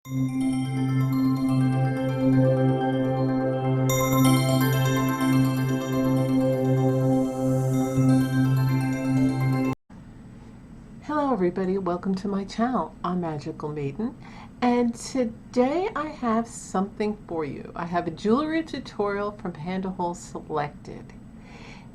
Hello everybody, welcome to my channel. I'm Magical Maiden, and today I have something for you. I have a jewelry tutorial from Pandahole Selected,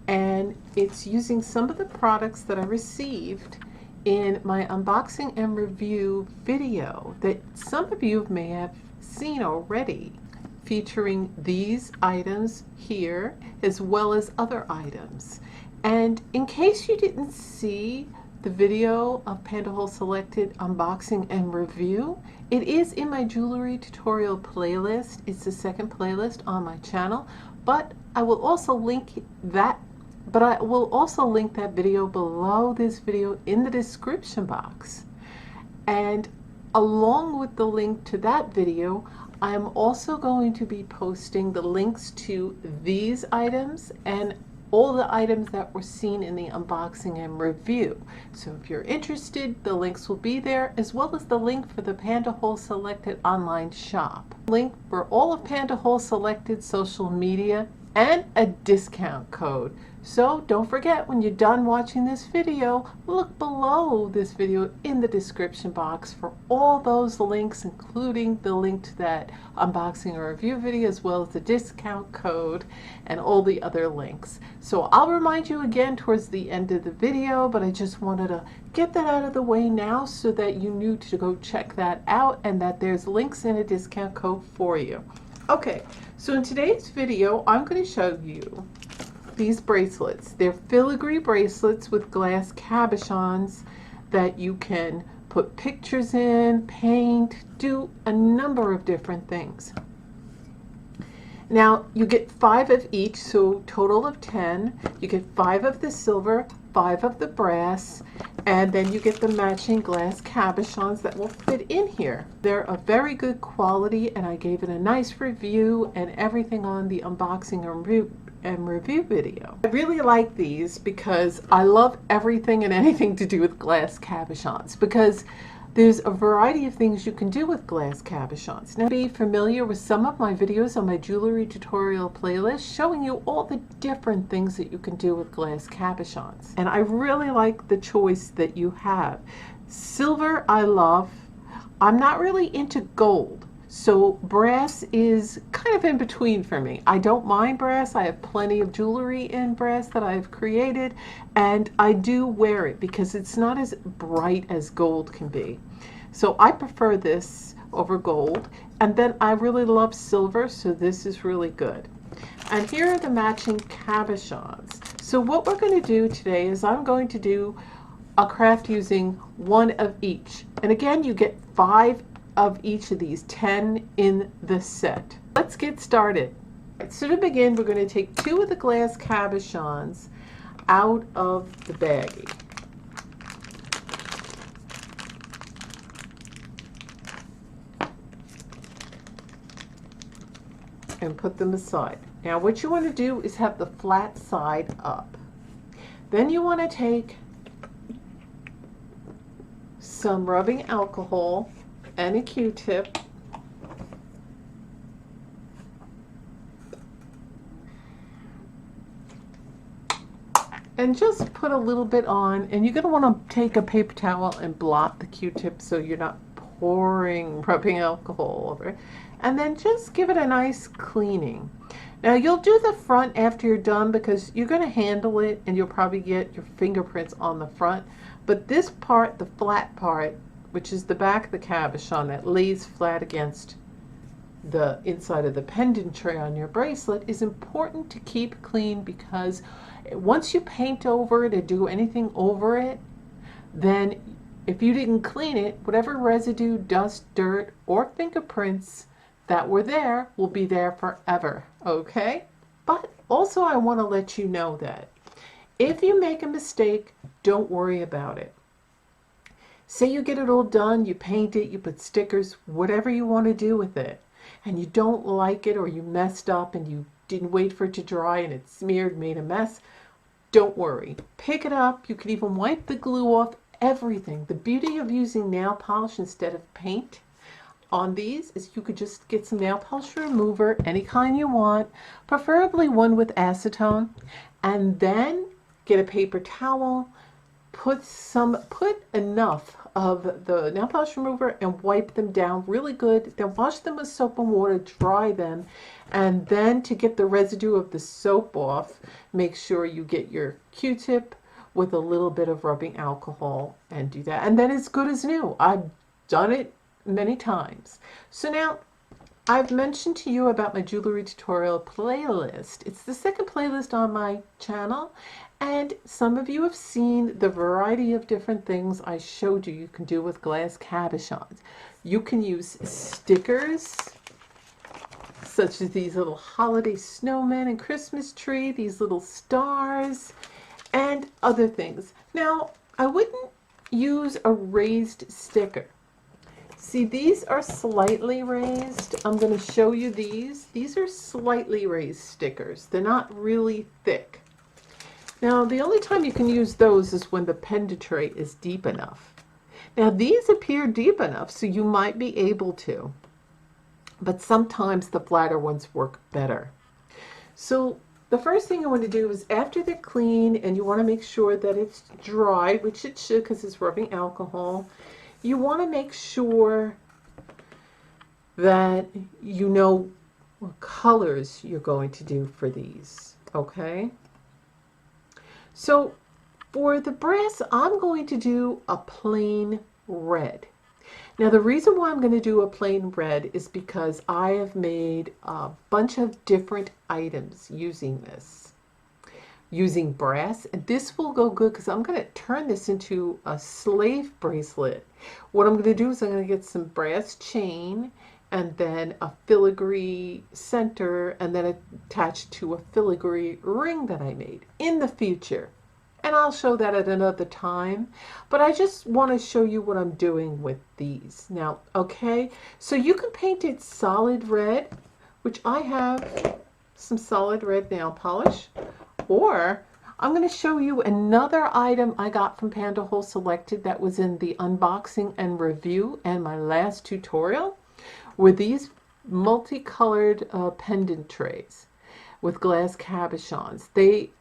and it's using some of the products that I received in my unboxing and review video that some of you may have seen already, featuring these items here as well as other items. And in case you didn't see the video of Pandahole Selected unboxing and review, it is in my jewelry tutorial playlist. It's the second playlist on my channel, but I will also link that video below this video in the description box. And along with the link to that video, I am also going to be posting the links to these items and all the items that were seen in the unboxing and review. So if you're interested, the links will be there, as well as the link for the Pandahole Selected online shop. Link for all of Pandahole Selected social media and a discount code. So don't forget, when you're done watching this video, look below this video in the description box for all those links, including the link to that unboxing or review video, as well as the discount code and all the other links. So I'll remind you again towards the end of the video, but I just wanted to get that out of the way now so that you knew to go check that out and that there's links and a discount code for you. Okay, so in today's video, I'm going to show you these bracelets. They're filigree bracelets with glass cabochons that you can put pictures in, paint, do a number of different things. Now you get 5 of each, so total of 10. You get 5 of the silver, 5 of the brass, and then you get the matching glass cabochons that will fit in here. They're a very good quality, and I gave it a nice review and everything on the unboxing and review video. I really like these because I love everything and anything to do with glass cabochons, because there's a variety of things you can do with glass cabochons. Now, be familiar with some of my videos on my jewelry tutorial playlist showing you all the different things that you can do with glass cabochons. And I really like the choice that you have. Silver I love. I'm not really into gold, so brass is kind of in between for me. I don't mind brass. I have plenty of jewelry in brass that I've created, and I do wear it because it's not as bright as gold can be. So I prefer this over gold. And then I really love silver, so this is really good. And here are the matching cabochons. So what we're going to do today is I'm going to do a craft using 1 of each. And again, you get 5 of each of these, 10 in the set. Let's get started. So to begin, we're going to take 2 of the glass cabochons out of the baggie. And put them aside. Now what you want to do is have the flat side up. Then you want to take some rubbing alcohol and a Q-tip, and just put a little bit on, and you're going to want to take a paper towel and blot the Q-tip so you're not pouring rubbing alcohol over it, and then just give it a nice cleaning. Now you'll do the front after you're done because you're going to handle it and you'll probably get your fingerprints on the front, but this part, the flat part, which is the back of the cabochon that lays flat against the inside of the pendant tray on your bracelet, is important to keep clean, because once you paint over it or do anything over it, then if you didn't clean it, whatever residue, dust, dirt, or fingerprints that were there will be there forever, okay? But also I want to let you know that if you make a mistake, don't worry about it. Say you get it all done, you paint it, you put stickers, whatever you want to do with it, and you don't like it, or you messed up and you didn't wait for it to dry and it smeared, made a mess, don't worry. Pick it up. You can even wipe the glue off, everything. The beauty of using nail polish instead of paint, on these is you could just get some nail polish remover, any kind you want, preferably one with acetone, and then get a paper towel, put enough of the nail polish remover and wipe them down really good. Then wash them with soap and water, dry them, and then to get the residue of the soap off, make sure you get your Q-tip with a little bit of rubbing alcohol and do that. And then it's good as new. I've done it many times. So now I've mentioned to you about my jewelry tutorial playlist. It's the second playlist on my channel, and some of you have seen the variety of different things I showed you can do with glass cabochons. You can use stickers, such as these little holiday snowmen and Christmas tree, these little stars, and other things. Now, I wouldn't use a raised sticker. See, these are slightly raised. I'm going to show you these. These are slightly raised stickers. They're not really thick. Now, the only time you can use those is when the pendant tray is deep enough. Now, these appear deep enough, so you might be able to. But sometimes the flatter ones work better. So the first thing you want to do is, after they're clean and you want to make sure that it's dry, which it should because it's rubbing alcohol, you want to make sure that you know what colors you're going to do for these, okay? So for the brass, I'm going to do a plain red. Now, the reason why I'm going to do a plain red is because I have made a bunch of different items using this. Using brass, and this will go good because I'm going to turn this into a slave bracelet. What I'm going to do is I'm going to get some brass chain and then a filigree center and then attached to a filigree ring that I made in the future. And I'll show that at another time, but I just want to show you what I'm doing with these now. Okay, so you can paint it solid red, which I have some solid red nail polish. Or I'm going to show you another item I got from Pandahole Selected that was in the unboxing and review and my last tutorial, were these multicolored pendant trays with glass cabochons. They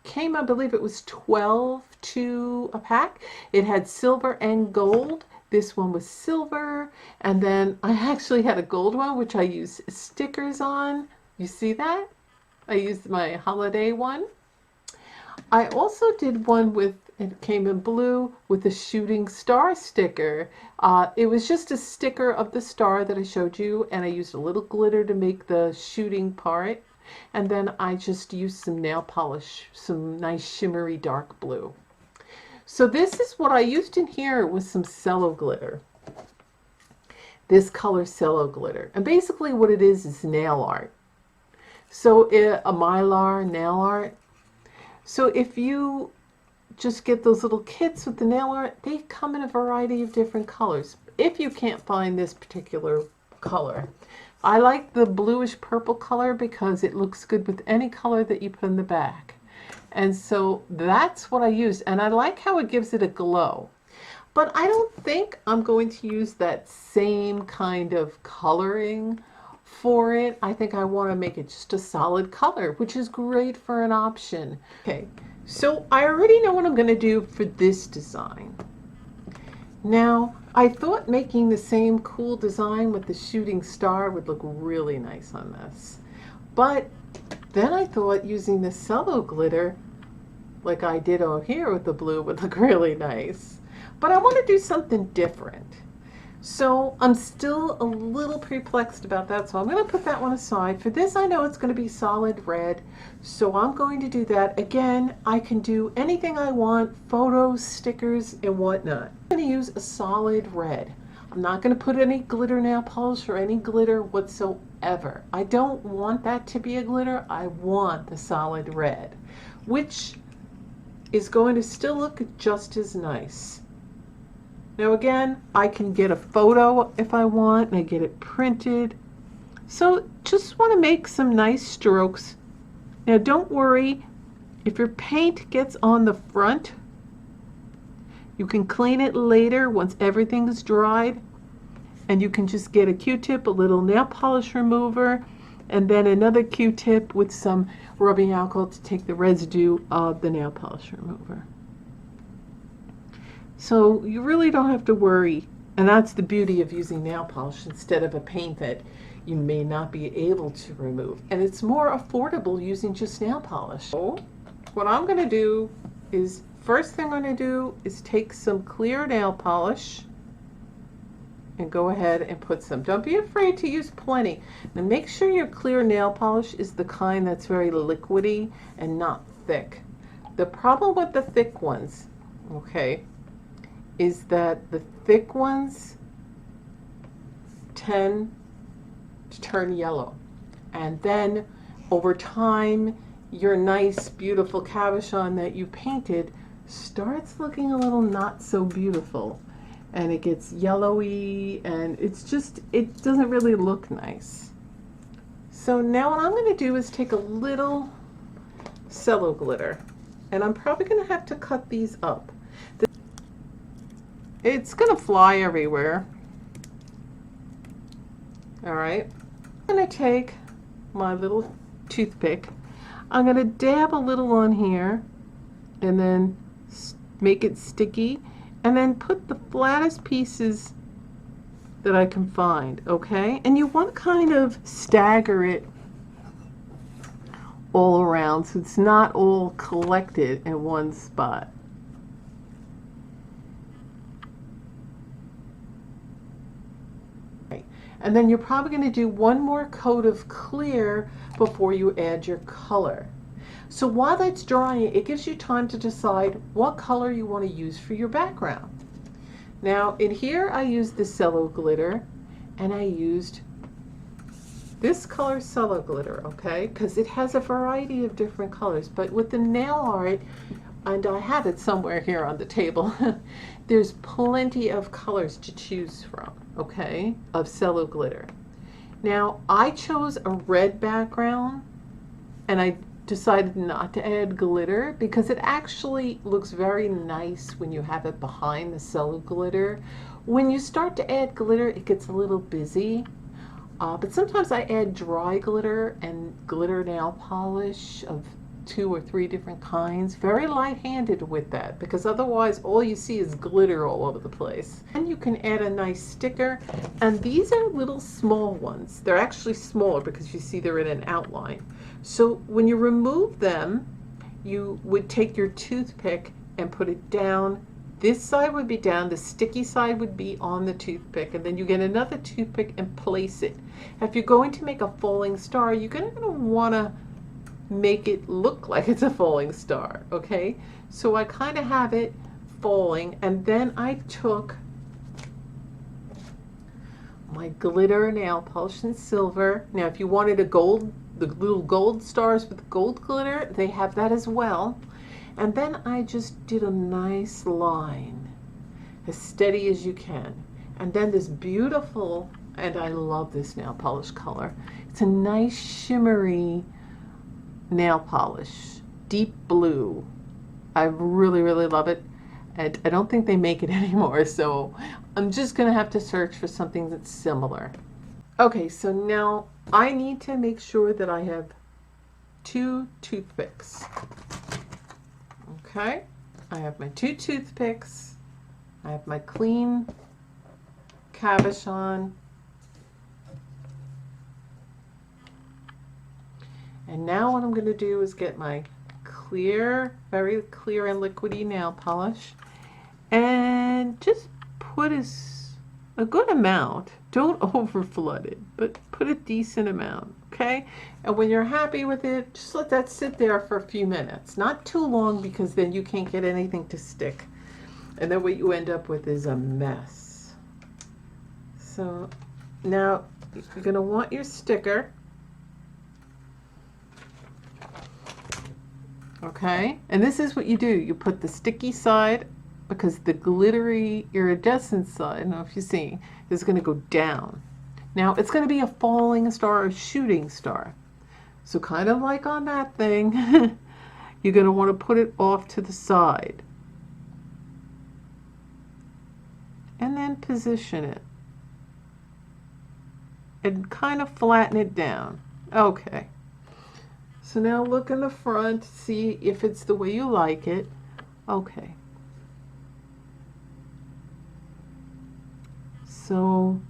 came, I believe it was 12 to a pack. It had silver and gold. This one was silver, and then I actually had a gold one which I used stickers on. You see that? I used my holiday one. I also did one with, it came in blue, with a shooting star sticker. It was just a sticker of the star that I showed you, and I used a little glitter to make the shooting part. And then I just used some nail polish, some nice shimmery dark blue. So this is what I used in here with some cello glitter. This color cello glitter. And basically what it is nail art. So a mylar nail art. So if you just get those little kits with the nail art, they come in a variety of different colors. If you can't find this particular color, I like the bluish purple color because it looks good with any color that you put in the back. And so that's what I used, and I like how it gives it a glow. But I don't think I'm going to use that same kind of coloring for it. I think I want to make it just a solid color, which is great for an option. Okay, so I already know what I'm going to do for this design. Now, I thought making the same cool design with the shooting star would look really nice on this. But then I thought using the cello glitter, like I did over here with the blue, would look really nice. But I want to do something different. So I'm still a little perplexed about that, so I'm going to put that one aside. For this, I know it's going to be solid red, so I'm going to do that. Again, I can do anything I want, photos, stickers, and whatnot. I'm going to use a solid red. I'm not going to put any glitter nail polish or any glitter whatsoever. I don't want that to be a glitter. I want the solid red, which is going to still look just as nice. Now again, I can get a photo if I want, and I get it printed. So just want to make some nice strokes. Now don't worry, if your paint gets on the front, you can clean it later once everything is dried. And you can just get a Q-tip, a little nail polish remover, and then another Q-tip with some rubbing alcohol to take the residue of the nail polish remover. So you really don't have to worry, and that's the beauty of using nail polish instead of a paint that you may not be able to remove. And it's more affordable using just nail polish. So what I'm going to do is, first thing I'm going to do is take some clear nail polish and go ahead and put some. Don't be afraid to use plenty. And make sure your clear nail polish is the kind that's very liquidy and not thick. The problem with the thick ones, okay, is that the thick ones tend to turn yellow. And then over time, your nice, beautiful cabochon that you painted starts looking a little not so beautiful. And it gets yellowy, and it's just, it doesn't really look nice. So now what I'm going to do is take a little cello glitter, and I'm probably going to have to cut these up. It's going to fly everywhere. All right. I'm going to take my little toothpick. I'm going to dab a little on here, and then make it sticky. And then put the flattest pieces that I can find, okay? And you want to kind of stagger it all around so it's not all collected in one spot. Okay. And then you're probably going to do one more coat of clear before you add your color. So while that's drying, it gives you time to decide what color you want to use for your background. Now in here I used the cello glitter, and I used this color cello glitter, okay, because it has a variety of different colors. But with the nail art, and I have it somewhere here on the table, there's plenty of colors to choose from, okay, of cello glitter. Now I chose a red background, and I decided not to add glitter because it actually looks very nice when you have it behind the cello glitter. When you start to add glitter, it gets a little busy, but sometimes I add dry glitter and glitter nail polish of 2 or 3 different kinds, very light-handed with that, because otherwise all you see is glitter all over the place. And you can add a nice sticker, and these are little small ones. They're actually smaller because you see they're in an outline. So when you remove them, you would take your toothpick and put it down. This side would be down, the sticky side would be on the toothpick, and then you get another toothpick and place it. If you're going to make a falling star, you're going to want to make it look like it's a falling star, okay? So I kind of have it falling, and then I took my glitter nail polish in silver. Now if you wanted a gold, the little gold stars with gold glitter, they have that as well. And then I just did a nice line, as steady as you can. And then this beautiful, and I love this nail polish color, it's a nice shimmery nail polish, deep blue. I really, really love it. And I don't think they make it anymore, so I'm just gonna have to search for something that's similar. Okay, so now I need to make sure that I have 2 toothpicks. Okay, I have my 2 toothpicks. I have my clean cabochon. And now what I'm going to do is get my clear, very clear and liquidy nail polish, and just put a good amount. Don't over flood it, but put a decent amount, okay? And when you're happy with it, just let that sit there for a few minutes. Not too long, because then you can't get anything to stick. And then what you end up with is a mess. So now you're going to want your sticker. Okay, and this is what you do. You put the sticky side, because the glittery iridescent side, I don't know if you see, is going to go down. Now it's going to be a falling star, a shooting star. So kind of like on that thing, you're going to want to put it off to the side. And then position it. and kind of flatten it down. Okay. So now look in the front, see if it's the way you like it. Okay. So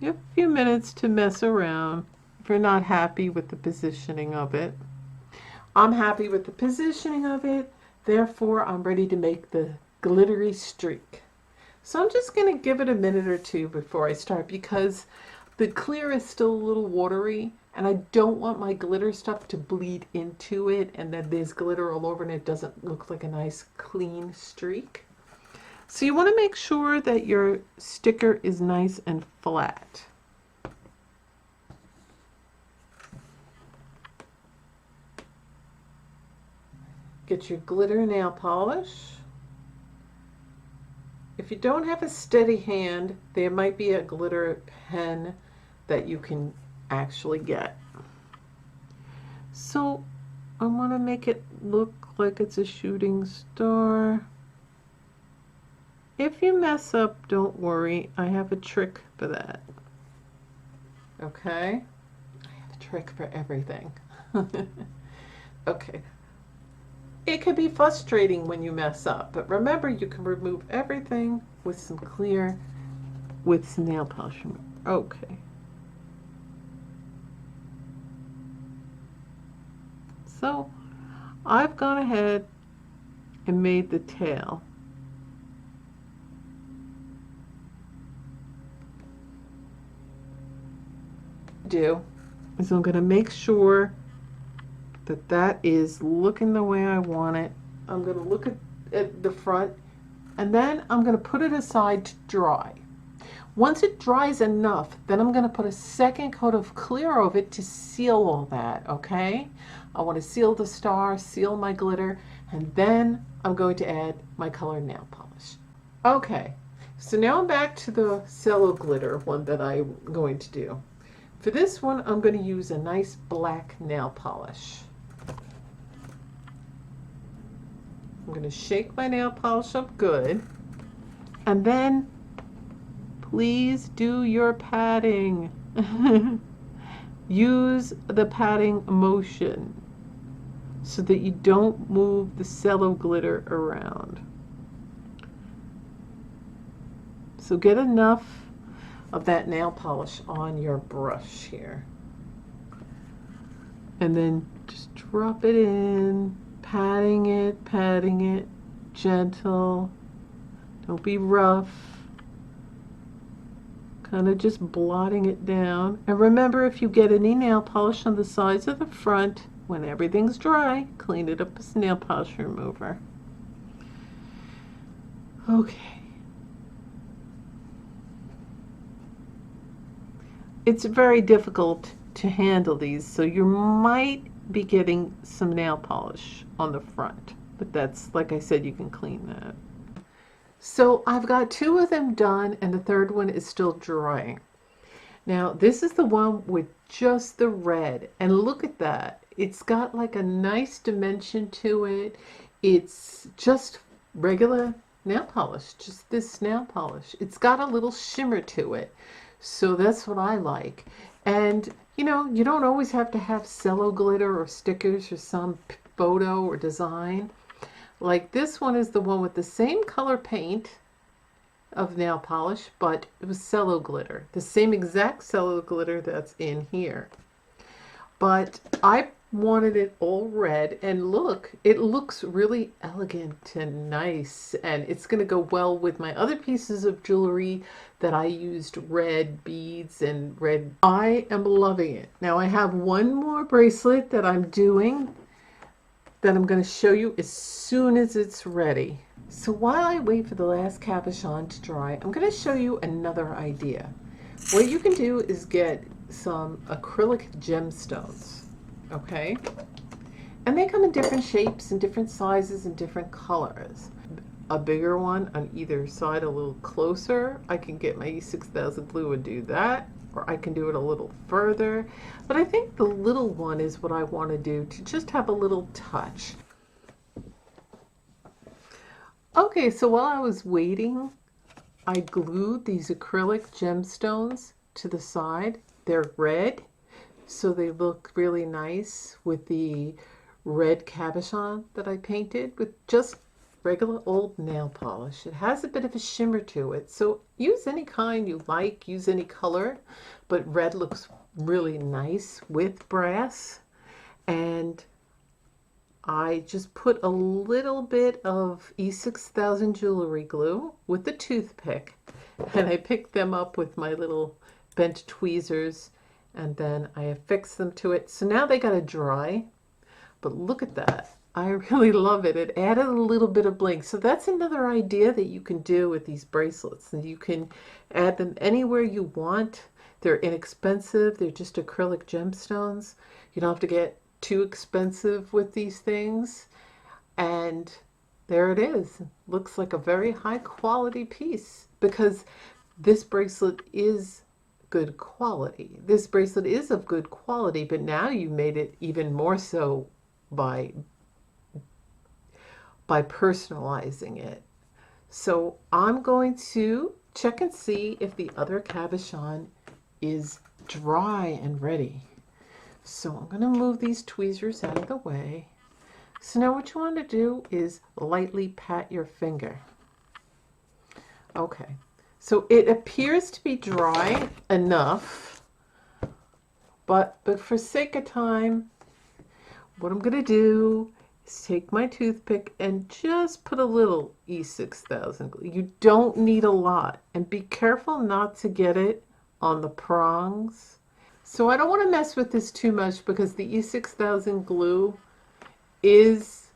you have a few minutes to mess around if you're not happy with the positioning of it. I'm happy with the positioning of it, therefore I'm ready to make the glittery streak. So I'm just going to give it a minute or two before I start because the clear is still a little watery and I don't want my glitter stuff to bleed into it and then there's glitter all over and it doesn't look like a nice clean streak. So you want to make sure that your sticker is nice and flat. Get your glitter nail polish. If you don't have a steady hand, there might be a glitter pen that you can actually get. So I want to make it look like it's a shooting star. If you mess up, don't worry. I have a trick for that. Okay? I have a trick for everything. Okay. It can be frustrating when you mess up, but remember you can remove everything with some clear, with some nail polish remover. Okay. So I've gone ahead and made the tail. Do is I'm going to make sure that that is looking the way I want it. I'm going to look at the front and then I'm going to put it aside to dry. Once it dries enough, then I'm going to put a second coat of clear over it to seal all that, okay? I want to seal the star, seal my glitter, and then I'm going to add my colored nail polish. Okay, so now I'm back to the cello glitter one that I'm going to do. For this one, I'm going to use a nice black nail polish. I'm going to shake my nail polish up good. And then, please do your patting. Use the patting motion so that you don't move the cello glitter around. So get enough of that nail polish on your brush here. And then just drop it in, patting it, gentle. Don't be rough. Kind of just blotting it down. And remember, if you get any nail polish on the sides of the front, when everything's dry, clean it up with nail polish remover. Okay. It's very difficult to handle these, so you might be getting some nail polish on the front, but that's, like I said, you can clean that. So I've got two of them done and the third one is still drying. Now this is the one with just the red, and look at that. It's got like a nice dimension to it. It's just regular nail polish, just this nail polish. It's got a little shimmer to it. So that's what I like. And you know, you don't always have to have cello glitter or stickers or some photo or design. Like this one is the one with the same color paint of nail polish, but it was cello glitter. The same exact cello glitter that's in here. But I wanted it all red, and look, it looks really elegant and nice, and it's going to go well with my other pieces of jewelry that I used red beads and red. I am loving it. Now I have one more bracelet that I'm doing that I'm going to show you as soon as it's ready. So while I wait for the last cabochon to dry, I'm going to show you another idea. What you can do is get some acrylic gemstones, okay? And they come in different shapes and different sizes and different colors. A bigger one on either side, a little closer. I can get my E6000 glue and do that, or I can do it a little further. But I think the little one is what I want to do to just have a little touch. Okay, so while I was waiting I glued these acrylic gemstones to the side. They're red, so they look really nice with the red cabochon that I painted with just regular old nail polish. It has a bit of a shimmer to it, so use any kind you like, use any color, but red looks really nice with brass. And I just put a little bit of E6000 jewelry glue with the toothpick, and I picked them up with my little bent tweezers, and then I affixed them to it. So now they got to dry, but look at that. I really love it. It added a little bit of bling. So that's another idea that you can do with these bracelets. And you can add them anywhere you want. They're inexpensive. They're just acrylic gemstones. You don't have to get too expensive with these things. And there it is. Looks like a very high quality piece because this bracelet is good quality. This bracelet is of good quality, but now you made it even more so by personalizing it. So I'm going to check and see if the other cabochon is dry and ready. So I'm going to move these tweezers out of the way. So now what you want to do is lightly pat your finger. Okay, so it appears to be dry enough, but for sake of time, what I'm going to do is take my toothpick and just put a little E6000 glue. You don't need a lot, and be careful not to get it on the prongs. So I don't want to mess with this too much because the E6000 glue is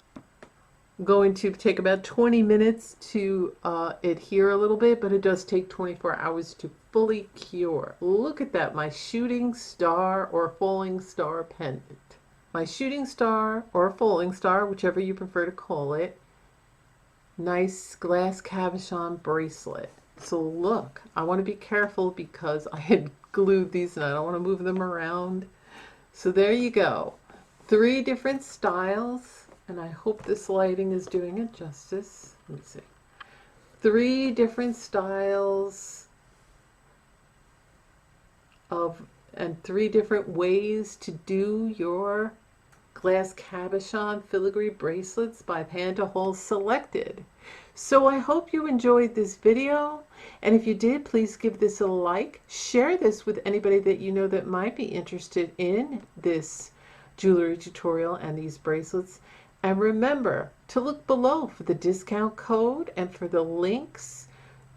going to take about 20 minutes to adhere a little bit, but it does take 24 hours to fully cure. Look at that, my shooting star or falling star pendant. My shooting star or falling star, whichever you prefer to call it, nice glass cabochon bracelet. So look, I want to be careful because I had glued these and I don't want to move them around. So there you go. 3 different styles, and I hope this lighting is doing it justice. Let me see. 3 different styles and 3 different ways to do your glass cabochon filigree bracelets by Pantaholz selected. So I hope you enjoyed this video, and if you did, please give this a like. Share this with anybody that you know that might be interested in this jewelry tutorial and these bracelets. And remember to look below for the discount code and for the links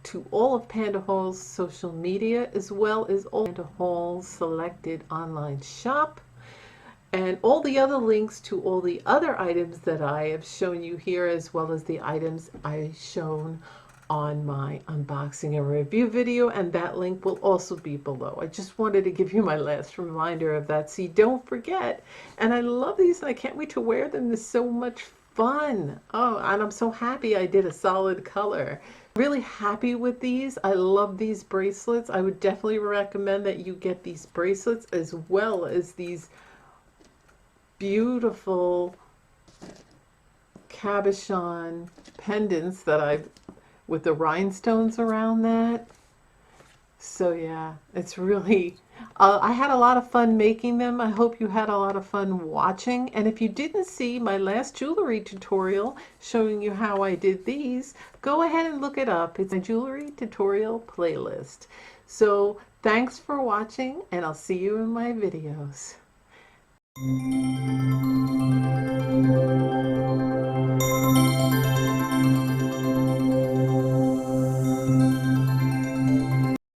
to all of Pantaholz social media, as well as all Pantaholz selected online shop, and all the other links to all the other items that I have shown you here, as well as the items I've shown on my unboxing and review video, and that link will also be below. I just wanted to give you my last reminder of that so you don't forget. And I love these, and I can't wait to wear them. They're so much fun. Oh, and I'm so happy I did a solid color. Really happy with these. I love these bracelets. I would definitely recommend that you get these bracelets as well as these beautiful cabochon pendants that I've with the rhinestones around that. So yeah, it's really I had a lot of fun making them. I hope you had a lot of fun watching, and if you didn't see my last jewelry tutorial showing you how I did these, go ahead and look it up. It's a jewelry tutorial playlist. So thanks for watching, and I'll see you in my videos.